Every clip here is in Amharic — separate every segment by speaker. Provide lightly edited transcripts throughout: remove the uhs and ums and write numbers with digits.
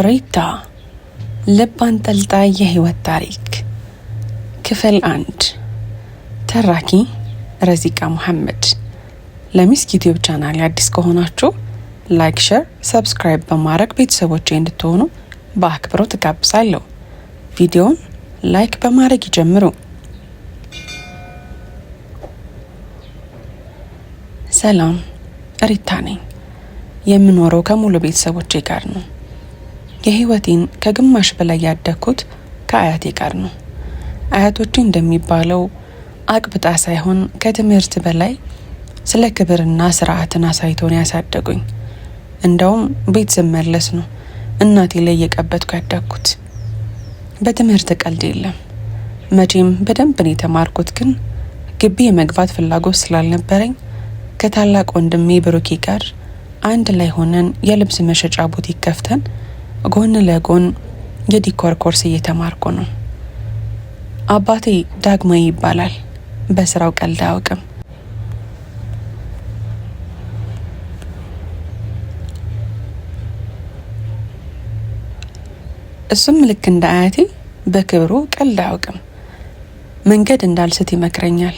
Speaker 1: ሪታ ልብ አንጠልጣይ የህይወት ታሪክ ክፍል 1 ተራኪ ረዚቃ መሐመድ። ለሚስክ ዩቲዩብ ቻናል አዲስ ከሆናችሁ ላይክ፣ ሼር፣ ሰብስክራይብ በማድረግ ቤተሰቦቼ እንድትሆኑ በአክብሮት ተጋብዛለሁ። ቪዲዮውን ላይክ በማድረግ ይጀምሩ። ሰላም፣ ሪታ ነኝ። የምኖረው ከሙሉ ቤተሰቦቼ ጋር ነው። የህይወቴን ከግማሽ በላይ ያደግኩት ከአያቴ ጋር ነው። አያቶቼ እንደሚባለው አቅብጣ ሳይሆን ከትምህርት በላይ ስለ ክብርና ስርዓትን አሳይቶን ያሳደጉኝ። እንደውም ቤት ስመለስ ነው እናቴ ላይ እየቀበጥኩ ያደግኩት። በትምህርት ቀልድ የለም። መቼም በደንብ ነው የተማርኩት፣ ግን ግቢ የመግባት ፍላጎት ስላልነበረኝ ከታላቅ ወንድሜ ብሩኬ ጋር አንድ ላይ ሆነን የልብስ መሸጫ ቡቲክ ከፍተን ጎን ለጎን የዲኮር ኮርስ እየተማርኩ ነው። አባቴ ዳግማዊ ይባላል። በስራው ቀልድ አያውቅም። እሱም ልክ እንደ አያቴ በክብሩ ቀልድ አያውቅም። መንገድ እንዳልስት ይመክረኛል።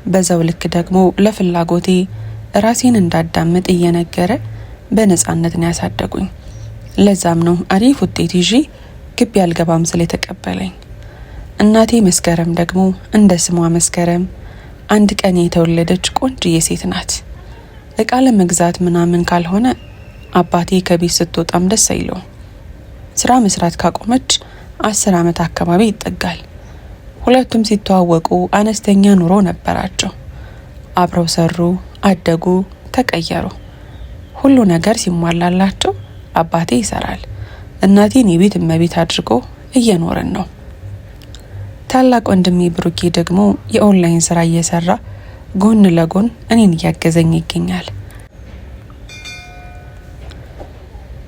Speaker 1: በዛው ልክ ደግሞ ለፍላጎቴ ራሴን እንዳዳምጥ እየነገረ በነጻነት ነው ያሳደጉኝ። ለዛም ነው አሪፍ ውጤት ይዤ ግቢ አልገባም ስለ ተቀበለኝ። እናቴ መስከረም ደግሞ እንደ ስሟ መስከረም አንድ ቀን የተወለደች ቆንጆዬ ሴት ናት። እቃ ለመግዛት ምናምን ካልሆነ አባቴ ከቤት ስትወጣም ደስ አይለው። ስራ መስራት ካቆመች 10 ዓመት አካባቢ ይጠጋል። ሁለቱም ሲተዋወቁ አነስተኛ ኑሮ ነበራቸው። አብረው ሰሩ፣ አደጉ፣ ተቀየሩ። ሁሉ ነገር ሲሟላላቸው አባቴ ይሰራል፣ እናቴን የቤት እመቤት አድርጎ እየኖረን ነው። ታላቅ ወንድሜ ብሩኬ ደግሞ የኦንላይን ስራ እየሰራ ጎን ለጎን እኔን እያገዘኝ ይገኛል።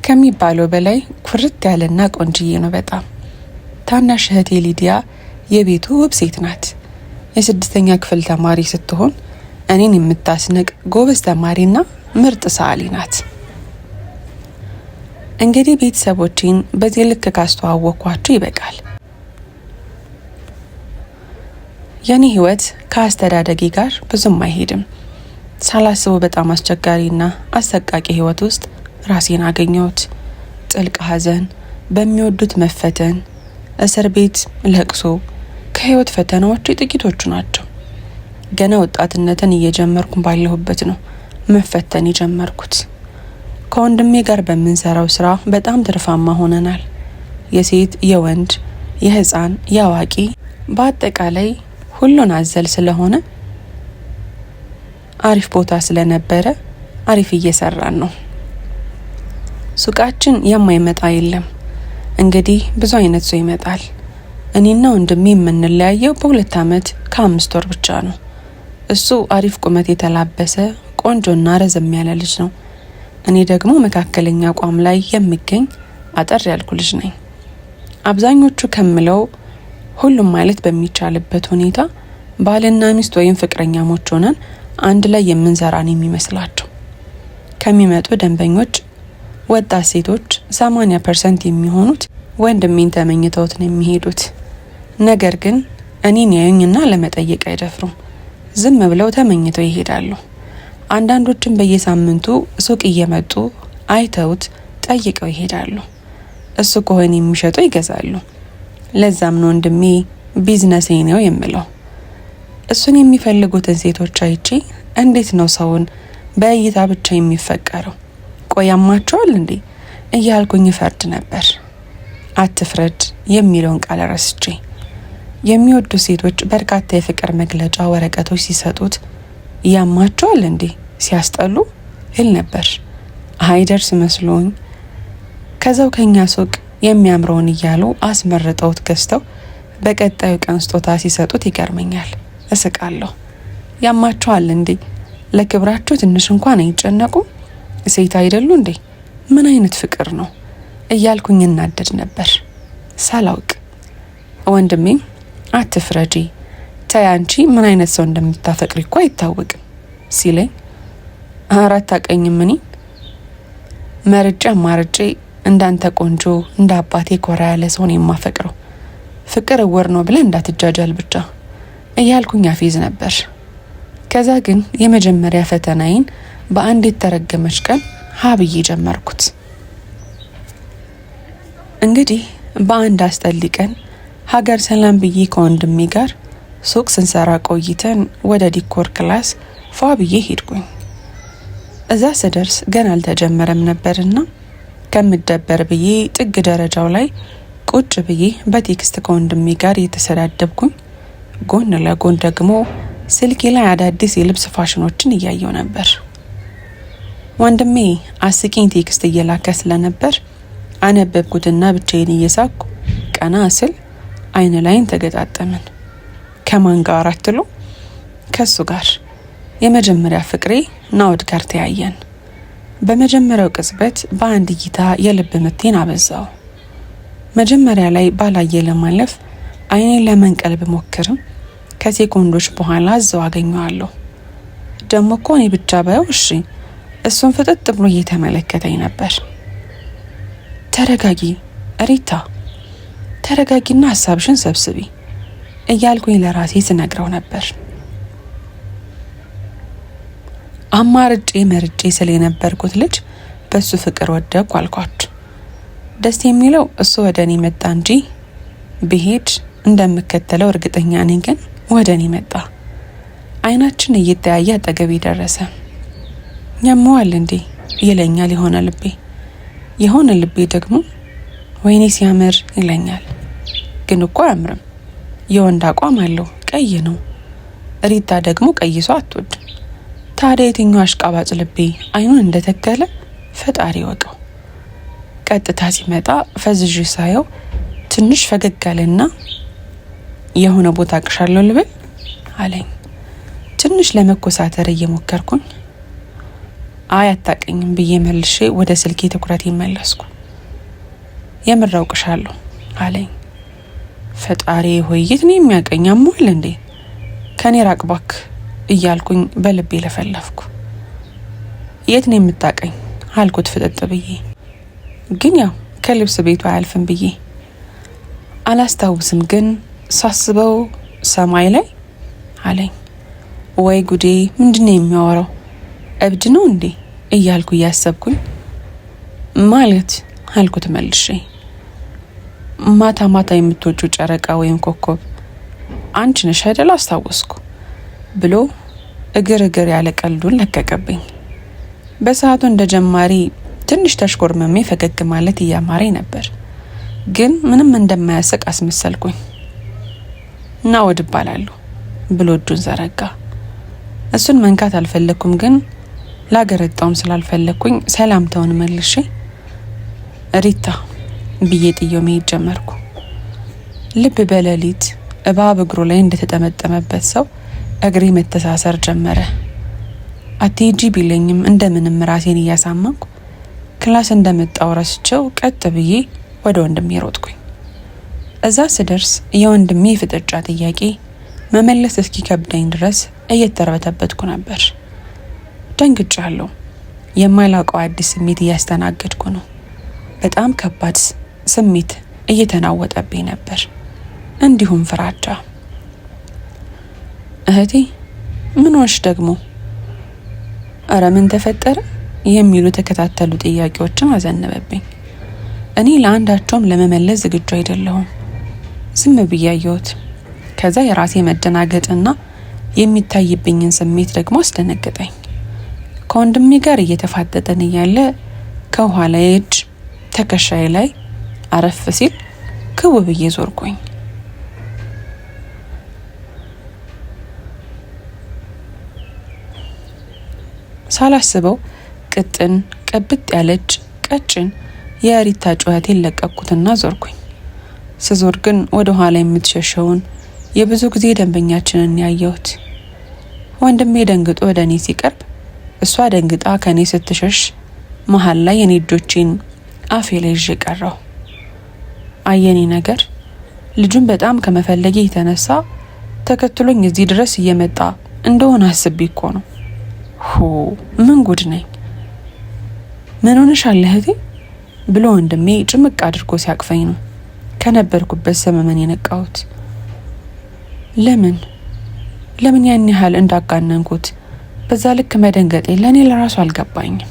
Speaker 1: ከሚባለው በላይ ኩርት ያለና ቆንጅዬ ነው በጣም። ታናሽ እህቴ ሊዲያ የቤቱ ውብ ሴት ናት። የ6ኛ ክፍል ተማሪ ስትሆን እኔን የምታስንቅ ጎበዝ ተማሪና ምርጥ ሰዓሊ ናት። እንግዲህ ቤተሰቦቼን በዚህ ልክ ካስተዋወቅኳችሁ ይበቃል። የኔ ህይወት ከአስተዳደጌ ጋር ብዙም አይሄድም። ሳላስበው በጣም አስቸጋሪና አሰቃቂ ህይወት ውስጥ ራሴን አገኘሁት። ጥልቅ ሐዘን፣ በሚወዱት መፈተን፣ እስር ቤት፣ ለቅሶ ከህይወት ፈተናዎች ጥቂቶቹ ናቸው። ገና ወጣትነትን እየጀመርኩ ባለሁበት ነው መፈተን የጀመርኩት። ከወንድሜ ጋር በምንሰራው ስራ በጣም ትርፋማ ሆነናል። የሴት፣ የወንድ፣ የህፃን፣ የአዋቂ በአጠቃላይ ሁሉን አዘል ስለሆነ አሪፍ ቦታ ስለነበረ አሪፍ እየሰራን ነው። ሱቃችን የማይመጣ የለም። እንግዲህ ብዙ አይነት ሰው ይመጣል። እኔና ወንድሜ የምንለያየው በ2 ዓመት ከ5 ወር ብቻ ነው። እሱ አሪፍ ቁመት የተላበሰ ቆንጆና ረዘም ያለ ልጅ ነው። እኔ ደግሞ መካከለኛ አቋም ላይ የሚገኝ አጠር ያልኩ ልጅ ነኝ። አብዛኞቹ ከምለው ሁሉም ማለት በሚቻልበት ሁኔታ ባልና ሚስት ወይም ፍቅረኛሞች ሆነን አንድ ላይ የምንሰራን የሚመስላቸው። ከሚመጡ ደንበኞች ወጣት ሴቶች 80% የሚሆኑት ወንድሜን ተመኝተውት ነው የሚሄዱት። ነገር ግን እኔን ያዩኝና ለመጠየቅ አይደፍሩም። ዝም ብለው ተመኝተው ይሄዳሉ። አንዳንዶችም በየሳምንቱ ሱቅ እየመጡ አይተውት ጠይቀው ይሄዳሉ። እሱ ከሆነ የሚሸጠው ይገዛሉ። ለዛም ነው ወንድሜ ቢዝነስ ነው የምለው። እሱን የሚፈልጉትን ሴቶች አይቼ እንዴት ነው ሰውን በእይታ ብቻ የሚፈቀረው? ቆያማቸዋል እንዴ እያልኩኝ ፈርድ ነበር። አትፍረድ የሚለውን ቃል ረስቼ የሚወዱ ሴቶች በርካታ የፍቅር መግለጫ ወረቀቶች ሲሰጡት ያማቸዋል እንዴ ሲያስጠሉ ይል ነበር። አይደርስ መስሎኝ ከዛው ከኛ ሱቅ የሚያምረውን እያሉ አስመርጠውት ገዝተው በቀጣዩ ቀን ስጦታ ሲሰጡት ይገርመኛል፣ እስቃለሁ። ያማቸዋል እንዴ? ለክብራቸው ትንሽ እንኳን አይጨነቁም? ሴት አይደሉ እንዴ? ምን አይነት ፍቅር ነው እያልኩኝ እናደድ ነበር ሳላውቅ። ወንድሜም አትፍረጂ፣ ተይ አንቺ ምን አይነት ሰው እንደምታፈቅሪ እኮ አይታወቅም ሲለኝ፣ አራት አቀኝም እኔ መርጬ አማርጬ እንዳንተ ቆንጆ እንደ አባቴ ኮራ ያለ ሰውን የማፈቅረው ፍቅር እውር ነው ብለህ እንዳትጃጃል ብቻ እያልኩኝ አፌዝ ነበር። ከዛ ግን የመጀመሪያ ፈተናዬን በአንድ የተረገመች ቀን ሀብዬ ጀመርኩት። እንግዲህ በአንድ አስጠሊ ቀን ሀገር ሰላም ብዬ ከወንድሜ ጋር ሱቅ ስንሰራ ቆይተን ወደ ዲኮር ክላስ ፏ ብዬ ሄድኩኝ። እዛ ስደርስ ገና አልተጀመረም ነበርና ከምደበር ብዬ ጥግ ደረጃው ላይ ቁጭ ብዬ በቴክስት ከወንድሜ ጋር የተሰዳደብኩኝ፣ ጎን ለጎን ደግሞ ስልኬ ላይ አዳዲስ የልብስ ፋሽኖችን እያየው ነበር። ወንድሜ አስቂኝ ቴክስት እየላከ ስለነበር አነበብኩትና ብቻዬን እየሳቅኩ ቀና ስል አይን ላይን ተገጣጠምን። ከማን ጋር አትሉ? ከሱ ጋር። የመጀመሪያ ፍቅሬ ናውድ ጋር ተያየን። በመጀመሪያው ቅጽበት በአንድ እይታ የልብ ምቴን አበዛው። መጀመሪያ ላይ ባላየ ለማለፍ አይኔን ለመንቀል ብሞክርም ከሴኮንዶች በኋላ እዛው አገኘዋለሁ። ደሞ እኮ እኔ ብቻ ባየው እሺ፣ እሱን ፍጥጥ ብሎ እየተመለከተኝ ነበር። ተረጋጊ ሪታ፣ ተረጋጊና ሀሳብሽን ሰብስቢ እያልኩኝ ለራሴ ስነግረው ነበር። አማርጬ መርጬ ስለ የነበርኩት ልጅ በሱ ፍቅር ወደቅኩ አልኳችሁ። ደስ የሚለው እሱ ወደ እኔ መጣ እንጂ ብሄድ እንደምከተለው እርግጠኛ ነኝ። ግን ወደ እኔ መጣ። አይናችን እየተያየ አጠገቤ ደረሰ። ያመዋል እንዴ ይለኛል የሆነ ልቤ ደግሞ ወይኔ ሲያምር ይለኛል። ግን እኮ አያምርም፣ የወንድ አቋም አለው፣ ቀይ ነው። ሪታ ደግሞ ቀይ ሰው አትወድም። ታዲያ የትኛው አሽቃባጭ ልቤ አይኑን እንደተከለ ፈጣሪ ወቀው። ቀጥታ ሲመጣ ፈዝዥ ሳየው ትንሽ ፈገግ አለና የሆነ ቦታ አቅሻለሁ ልብል አለኝ። ትንሽ ለመኮሳተር እየሞከርኩኝ አይ አታቀኝም ብዬ መልሼ ወደ ስልኬ ትኩረት ይመለስኩ። የምር አውቅሻለሁ አለኝ። ፈጣሪ ሆይ የት ነው የሚያቀኝ? አሞል እንዴ ከኔ ራቅ ባክ እያልኩኝ በልቤ ለፈለፍኩ። የት ነው የምታቀኝ አልኩት ፍጥጥ ብዬ። ግን ያው ከልብስ ቤቱ አያልፍም ብዬ አላስታውስም። ግን ሳስበው ሰማይ ላይ አለኝ። ወይ ጉዴ ምንድነው የሚያወራው? እብድ ነው እንዴ እያልኩ እያሰብኩኝ ማለት አልኩት መልሼ። ማታ ማታ የምትወጁ ጨረቃ ወይም ኮከብ አንቺ ነሽ አይደል? አስታወስኩ ብሎ እግር ያለ ቀልዱን ለቀቀብኝ። በሰዓቱ እንደ ጀማሪ ትንሽ ተሽኮርመሜ ፈገግ ማለት እያማረኝ ነበር። ግን ምንም እንደማያስቅ አስመሰልኩኝ። ናውድ እባላለሁ ብሎ እጁን ዘረጋ። እሱን መንካት አልፈለኩም፣ ግን ላገረጣውም ስላልፈለኩኝ ሰላምታውን መልሼ ሪታ ብዬ ጥዬው መሄድ ጀመርኩ። ልብ በሌሊት እባብ እግሩ ላይ እንደተጠመጠመበት ሰው እግሬ መተሳሰር ጀመረ። አትሄጂ ቢለኝም እንደምንም ራሴን እያሳመንኩ ክላስ እንደመጣው ረስቸው ቀጥ ብዬ ወደ ወንድሜ ሮጥኩኝ። እዛ ስደርስ የወንድሜ ፍጥጫ ጥያቄ መመለስ እስኪከብደኝ ድረስ እየተርበተበትኩ ነበር። ደንግጫለሁ። የማላውቀው አዲስ ስሜት እያስተናገድኩ ነው። በጣም ከባድ ስሜት እየተናወጠብኝ ነበር፣ እንዲሁም ፍራቻ። እህቴ ምን ሆንሽ ደግሞ? አረ ምን ተፈጠረ? የሚሉ ተከታተሉ ጥያቄዎችን አዘነበብኝ። እኔ ለአንዳቸውም ለመመለስ ዝግጁ አይደለሁም። ዝም ብዬ አየሁት። ከዛ የራሴ መደናገጥና የሚታይብኝን ስሜት ደግሞ አስደነገጠኝ። ከወንድሜ ጋር እየተፋጠጠን እያለ ከኋላ እጅ ትከሻዬ ላይ አረፍ ሲል ክው ብዬ ዞርኩኝ። ሳላስበው ቅጥን ቀብጥ ያለች ቀጭን የሪታ ጩኸቴን ለቀኩትና ዞርኩኝ። ስዞር ግን ወደ ኋላ የምትሸሸውን የብዙ ጊዜ ደንበኛችንን ያየሁት። ወንድሜ ደንግጦ ወደ እኔ ሲቀርብ እሷ ደንግጣ ከኔ ስትሸሽ መሀል ላይ የኔ እጆቼን አፌ ላይ ይዤ ቀረሁ። አየኔ ነገር ልጁን በጣም ከመፈለጌ የተነሳ ተከትሎኝ እዚህ ድረስ እየመጣ እንደሆነ አስቤ እኮ ነው። ምን ጉድ ነኝ! ምን ሆነሻል እህቴ? ብሎ ወንድሜ ጭምቅ አድርጎ ሲያቅፈኝ ነው ከነበርኩበት ሰመመን የነቃሁት። ለምን ያን ያህል እንዳጋነንኩት በዛ ልክ መደንገጤ ለኔ ለራሱ አልገባኝም።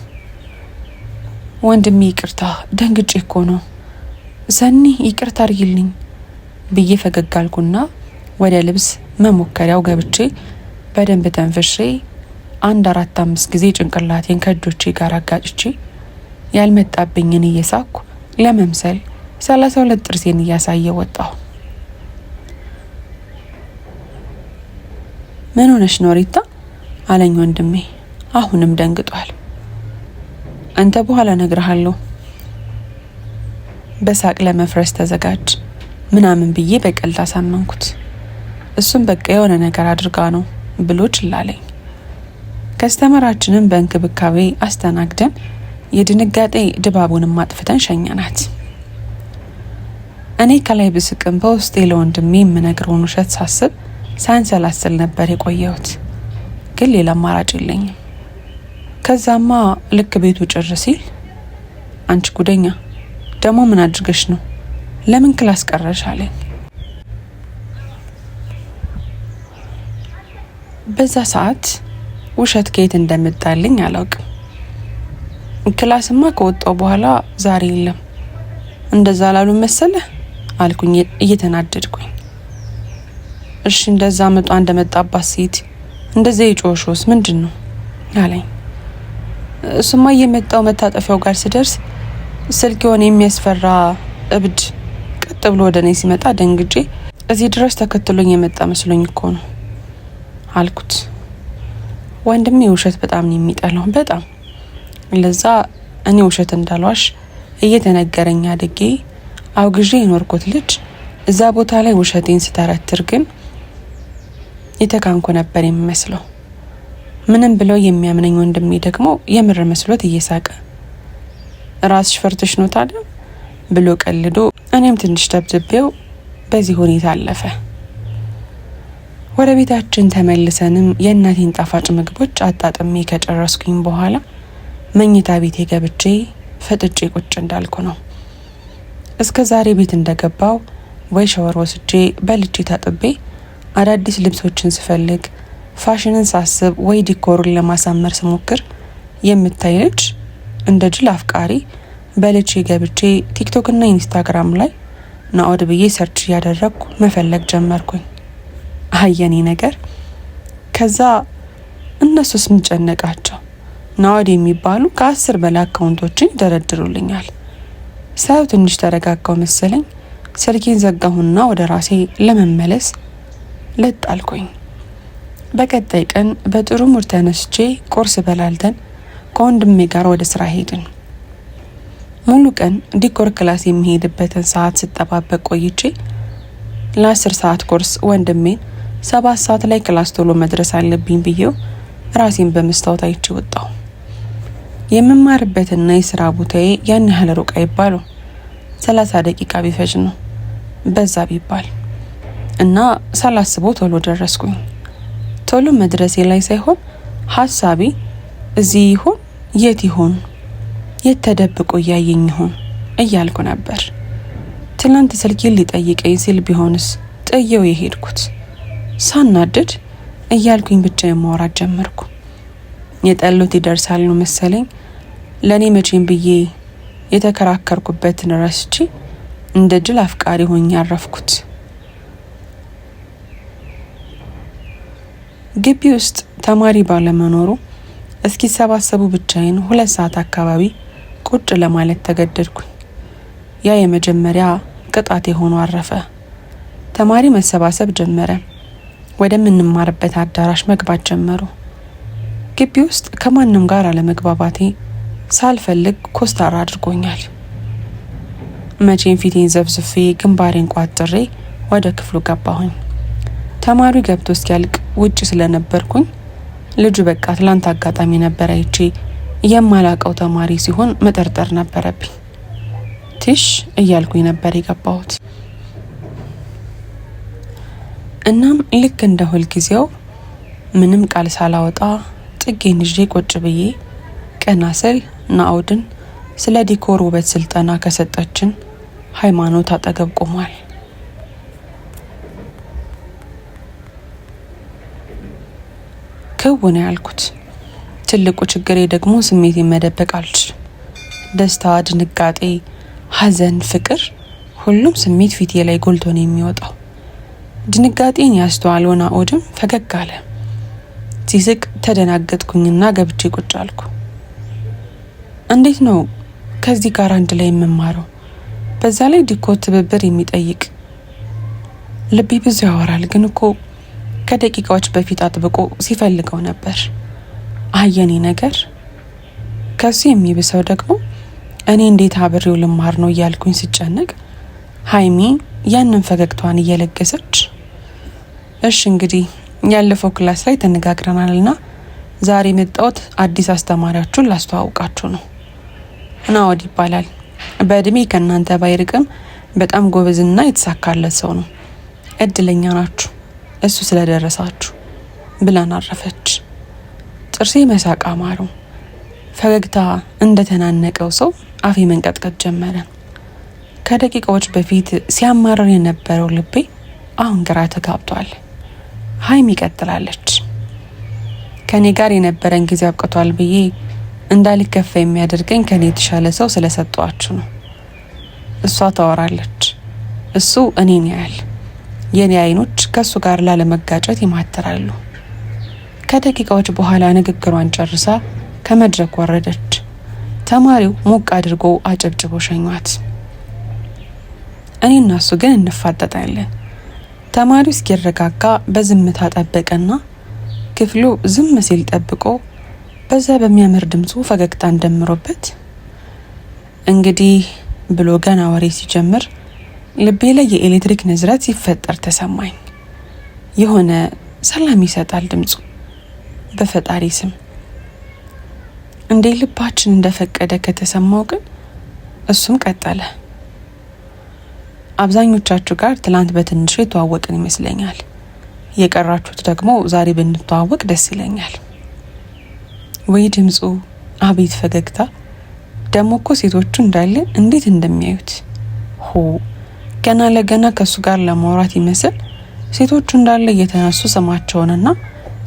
Speaker 1: ወንድሜ ይቅርታ፣ ደንግጬ እኮ ነው። ሰኒ ይቅርታ አድርጊልኝ ብዬ ፈገግ አልኩና ወደ ልብስ መሞከሪያው ገብቼ በደንብ ተንፍሼ 4-5 ጊዜ ጭንቅላቴን ከእጆቼ ጋር አጋጭቼ ያልመጣብኝን እየሳኩ ለመምሰል 32 ጥርሴን እያሳየ ወጣሁ። ምን ሆነሽ ነው ሪታ አለኝ ወንድሜ አሁንም ደንግጧል። አንተ በኋላ እነግርሃለሁ። በሳቅ ለመፍረስ ተዘጋጅ ምናምን ብዬ በቀልድ አሳመንኩት። እሱም በቃ የሆነ ነገር አድርጋ ነው ብሎ ችላለኝ። ከስተመራችንን በእንክብካቤ አስተናግደን የድንጋጤ ድባቡንም ማጥፍተን ሸኘናት። እኔ ከላይ ብስቅም በውስጤ ለወንድሜ የምነግረውን ውሸት ሳስብ ሳንሰላስል ነበር የቆየሁት። ግን ሌላ አማራጭ የለኝም። ከዛማ ልክ ቤቱ ጭር ሲል አንቺ ጉደኛ ደግሞ ምን አድርገሽ ነው? ለምን ክላስ ቀረሽ አለኝ። በዛ ሰዓት ውሸት ከየት እንደመጣልኝ አላውቅም። ክላስማ ከወጣው በኋላ ዛሬ የለም እንደዛ ላሉ መሰለ አልኩኝ እየተናደድኩኝ። እሺ እንደዛ መጣ እንደመጣባት ሴት እንደዛ የጮሾስ ምንድነው አለኝ። እሱማ እየመጣው መታጠፊያው ጋር ስደርስ ስልክ የሆነ የሚያስፈራ እብድ ቀጥ ብሎ ወደኔ ሲመጣ ደንግጬ እዚህ ድረስ ተከትሎኝ የመጣ መስሎኝ እኮ ነው አልኩት። ወንድሜ ውሸት በጣም ነው የሚጠላው በጣም። ለዛ እኔ ውሸት እንዳልዋሽ እየተነገረኝ አድጌ አውግዤ የኖርኩት ልጅ እዛ ቦታ ላይ ውሸቴን ስተረትር ግን የተካንኩ ነበር የሚመስለው። ምንም ብለው የሚያምነኝ ወንድሜ ደግሞ የምር መስሎት እየሳቀ ራስሽ ፈርተሽ ነው ታዲያ ብሎ ቀልዶ እኔም ትንሽ ደብድቤው በዚህ ሁኔታ አለፈ። ወደ ቤታችን ተመልሰንም የእናቴን ጣፋጭ ምግቦች አጣጥሜ ከጨረስኩኝ በኋላ መኝታ ቤቴ ገብቼ ፈጥጬ ቁጭ እንዳልኩ ነው። እስከ ዛሬ ቤት እንደገባው ወይ ሻወር ወስጄ በልቼ ታጥቤ አዳዲስ ልብሶችን ስፈልግ ፋሽንን ሳስብ ወይ ዲኮሩን ለማሳመር ስሞክር የምታይ ልጅ እንደ ጅል አፍቃሪ በልቼ ገብቼ ቲክቶክ እና ኢንስታግራም ላይ ናኦድ ብዬ ሰርች ያደረግኩ መፈለግ ጀመርኩኝ። አየኔ ነገር። ከዛ እነሱስ ምን ጨነቃቸው? ናኦድ የሚባሉ ከ10 በላይ አካውንቶችን ይደረድሩልኛል። ሰው ትንሽ ተረጋጋው መሰለኝ። ስልኬን ዘጋሁና ወደ ራሴ ለመመለስ ለጣልኩኝ። በቀጣይ ቀን በጥሩ ሙድ ተነስቼ ቁርስ በላልተን ከወንድሜ ጋር ወደ ስራ ሄድን። ሙሉ ቀን ዲኮር ክላስ የሚሄድበትን ሰዓት ስጠባበቅ ቆይቼ ለ10 ሰዓት ኮርስ ወንድሜን 7 ሰዓት ላይ ክላስ ቶሎ መድረስ አለብኝ ብዬው ራሴን በመስታወት አይቼ ወጣሁ። የምማርበትና የስራ ቦታዬ ያን ያህል ሩቅ አይባልም። 30 ደቂቃ ቢፈጅ ነው በዛ ቢባል እና ሳላስበው ቶሎ ደረስኩኝ። ቶሎ መድረሴ ላይ ሳይሆን ሐሳቤ እዚህ ይሆን የት ይሆን የት ተደብቆ ያየኝ ይሆን እያልኩ ነበር። ትናንት ስልኬን ሊጠይቀኝ ሲል ቢሆንስ ጥየው የሄድኩት ሳናድድ እያልኩኝ ብቻ የማወራት ጀመርኩ። የጠሉት ይደርሳል ነው መሰለኝ። ለኔ መቼም ብዬ የተከራከርኩበትን ረስቼ እንደ ጅል አፍቃሪ ሆኜ ያረፍኩት። ግቢ ውስጥ ተማሪ ባለመኖሩ እስኪሰባሰቡ ብቻዬን 2 ሰዓት አካባቢ ቁጭ ለማለት ተገደድኩኝ። ያ የመጀመሪያ ቅጣቴ ሆኖ አረፈ። ተማሪ መሰባሰብ ጀመረ። ወደ ምንማርበት አዳራሽ መግባት ጀመሩ። ግቢ ውስጥ ከማንም ጋር አለመግባባቴ ሳልፈልግ ኮስታራ አድርጎኛል። መቼም ፊቴን ዘብዝፌ ግንባሬን ቋጥሬ ወደ ክፍሉ ገባሁኝ። ተማሪው ገብቶ እስኪያልቅ ውጭ ስለነበርኩኝ ልጁ በቃ ትላንት አጋጣሚ ነበር አይቼ የማላቀው ተማሪ ሲሆን መጠርጠር ነበረብኝ። ትሽ እያልኩኝ ነበር የገባሁት። እናም ልክ እንደ ሁል ጊዜው ምንም ቃል ሳላወጣ ጥጌን ይዤ ቁጭ ብዬ ቀና ስል ናኦድን ስለ ዲኮር ውበት ስልጠና ከሰጠችን ሃይማኖት አጠገብ ቆሟል። ክው ነው ያልኩት። ትልቁ ችግሬ ደግሞ ስሜቴን መደበቅ አልችልም። ደስታ፣ ድንጋጤ፣ ሐዘን፣ ፍቅር፣ ሁሉም ስሜት ፊቴ ላይ ጎልቶ ነው የሚወጣው። ድንጋጤን ያስተዋለው ናኦድም ፈገግ አለ። ሲስቅ ተደናገጥኩኝና ገብቼ ቁጭ አልኩ። እንዴት ነው ከዚህ ጋር አንድ ላይ የምማረው? በዛ ላይ ዲኮር ትብብር የሚጠይቅ። ልቤ ብዙ ያወራል፣ ግን እኮ ከደቂቃዎች በፊት አጥብቆ ሲፈልገው ነበር። አየኔ ነገር ከሱ የሚብሰው ደግሞ እኔ እንዴት አብሬው ልማር ነው እያልኩኝ ስጨነቅ ሃይሚ ያንን ፈገግታዋን እየለገሰች እሺ እንግዲህ ያለፈው ክላስ ላይ ተነጋግረናልና ዛሬ መጣሁት አዲስ አስተማሪያችሁን ላስተዋውቃችሁ ነው። ናኦድ ይባላል። በእድሜ ከእናንተ ባይርቅም በጣም ጎበዝና የተሳካለት ሰው ነው። እድለኛ ናችሁ እሱ ስለደረሳችሁ ብላን አረፈች። ጥርሴ መሳቅ አማረው። ፈገግታ እንደተናነቀው ሰው አፌ መንቀጥቀጥ ጀመረ። ከደቂቃዎች በፊት ሲያማረር የነበረው ልቤ አሁን ግራ ተጋብቷል። ሃይሚ ቀጥላለች። ከኔ ጋር የነበረን ጊዜ አብቅቷል ብዬ እንዳልከፋ የሚያደርገኝ ከኔ የተሻለ ሰው ስለሰጧችሁ ነው። እሷ ታወራለች፣ እሱ እኔን ያያል። የኔ አይኖች ከሱ ጋር ላለመጋጨት ይማተራሉ። ከደቂቃዎች በኋላ ንግግሯን ጨርሳ ከመድረክ ወረደች። ተማሪው ሞቅ አድርጎ አጨብጭቦ ሸኟት። እኔና እሱ ግን እንፋጠጣለን። ተማሪው እስኪረጋጋ በዝምታ ጠበቀና ክፍሉ ዝም ሲል ጠብቆ በዛ በሚያምር ድምፁ ፈገግታ እንደምሮበት እንግዲህ ብሎ ገና ወሬ ሲጀምር ልቤ ላይ የኤሌክትሪክ ንዝረት ሲፈጠር ተሰማኝ። የሆነ ሰላም ይሰጣል ድምፁ። በፈጣሪ ስም እንዴ ልባችን እንደፈቀደ ከተሰማው ግን እሱም ቀጠለ። አብዛኞቻችሁ ጋር ትላንት በትንሹ የተዋወቅን ይመስለኛል። የቀራችሁት ደግሞ ዛሬ ብንተዋወቅ ደስ ይለኛል። ወይ ድምፁ፣ አቤት ፈገግታ! ደሞ እኮ ሴቶቹ እንዳለ እንዴት እንደሚያዩት ሆ ገና ለገና ከሱ ጋር ለማውራት ይመስል ሴቶቹ እንዳለ እየተነሱ ስማቸውንና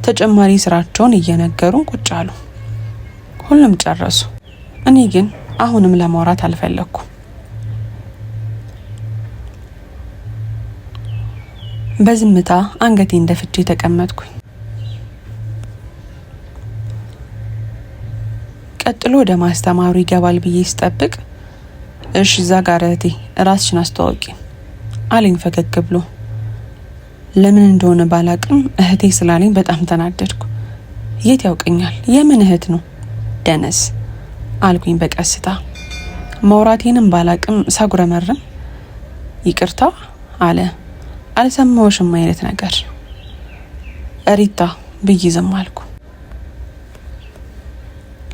Speaker 1: ተጨማሪ ስራቸውን እየነገሩን ቁጭ አሉ። ሁሉም ጨረሱ። እኔ ግን አሁንም ለማውራት አልፈለኩም። በዝምታ አንገቴን ደፍቼ ተቀመጥኩኝ። ቀጥሎ ወደ ማስተማሩ ይገባል ብዬ ስጠብቅ እሺ እዛ ጋር እህቴ ራስሽን አስተዋውቂ አለኝ ፈገግ ብሎ። ለምን እንደሆነ ባላቅም እህቴ ስላለኝ በጣም ተናደድኩ። የት ያውቀኛል? የምን እህት ነው ደነስ አልኩኝ በቀስታ። ማውራቴንም ባላቅም ሳጉረመርም ይቅርታ አለ። አልሰማሁሽም አይነት ነገር ሪታ ብዬ ዝም አልኩ።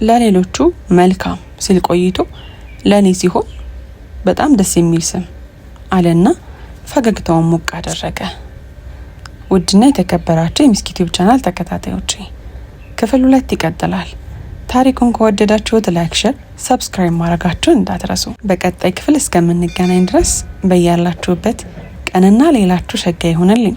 Speaker 1: ለሌሎቹ መልካም ሲል ቆይቶ ለኔ ሲሆን በጣም ደስ የሚል ስም አለና ፈገግታውን ሞቅ አደረገ። ውድና የተከበራችሁ የሚስኪ ዩቲዩብ ቻናል ተከታታዮች ክፍል 2 ይቀጥላል። ታሪኩን ከወደዳችሁት ላይክ፣ ሼር፣ ሰብስክራይብ ማድረጋችሁን እንዳትረሱ። በቀጣይ ክፍል እስከምንገናኝ ድረስ በያላችሁበት ቀንና ሌላችሁ ሸጋ ይሁንልኝ።